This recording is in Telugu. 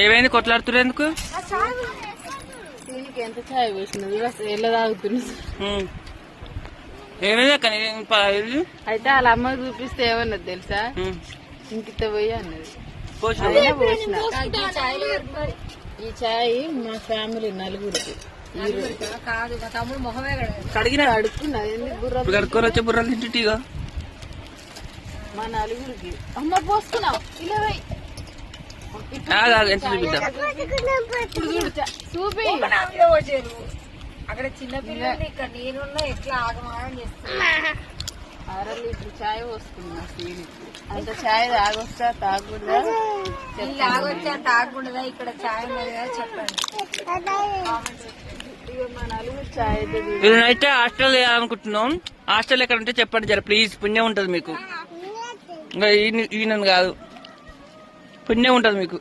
ఏమైంది కొట్లాడుతున్నారు ఎందుకు? దీనికి ఎంత ఛాయ్ పోసినది ఎలా తాగుతున్నా. ఏమైంది అక్క? అయితే వాళ్ళ అమ్మ చూపిస్తే ఏమన్నది తెలుసా, ఇంకిత పోయి అన్నది. పోసిన ఈ ఛాయ్ మా ఫ్యామిలీ నలుగురికి కాదు, మా తమ్ముడు మొహమే కడిగిన అడుక్కున్నది. కడుక్కొని వచ్చే బుర్రలు తింటుగా మా నలుగురికి. అమ్మ పోసుకున్నావు ఇలా చూపి అక్కడ చిన్న పిల్లలు ఇక్కడ నేనున్నా ఎట్లా ఆగమాగం చేస్తున్నా. 6 లీటర్ ఛాయ్ పోసుకున్నా. అంత ఛాయ్ తాగొచ్చా తాగకూడదా? తాగొచ్చా తాగకూడదా? ఇక్కడ ఛాయ్ లేదా చెప్పండి. మా నలుగురు ఛాయ్ అయితే హాస్టల్ అనుకుంటున్నాం. హాస్టల్ ఎక్కడ ఉంటే చెప్పండి జర ప్లీజ్. పుణ్యం ఉంటది మీకు. ఇంకా ఈయన కాదు, పుణ్యం ఉంటది మీకు.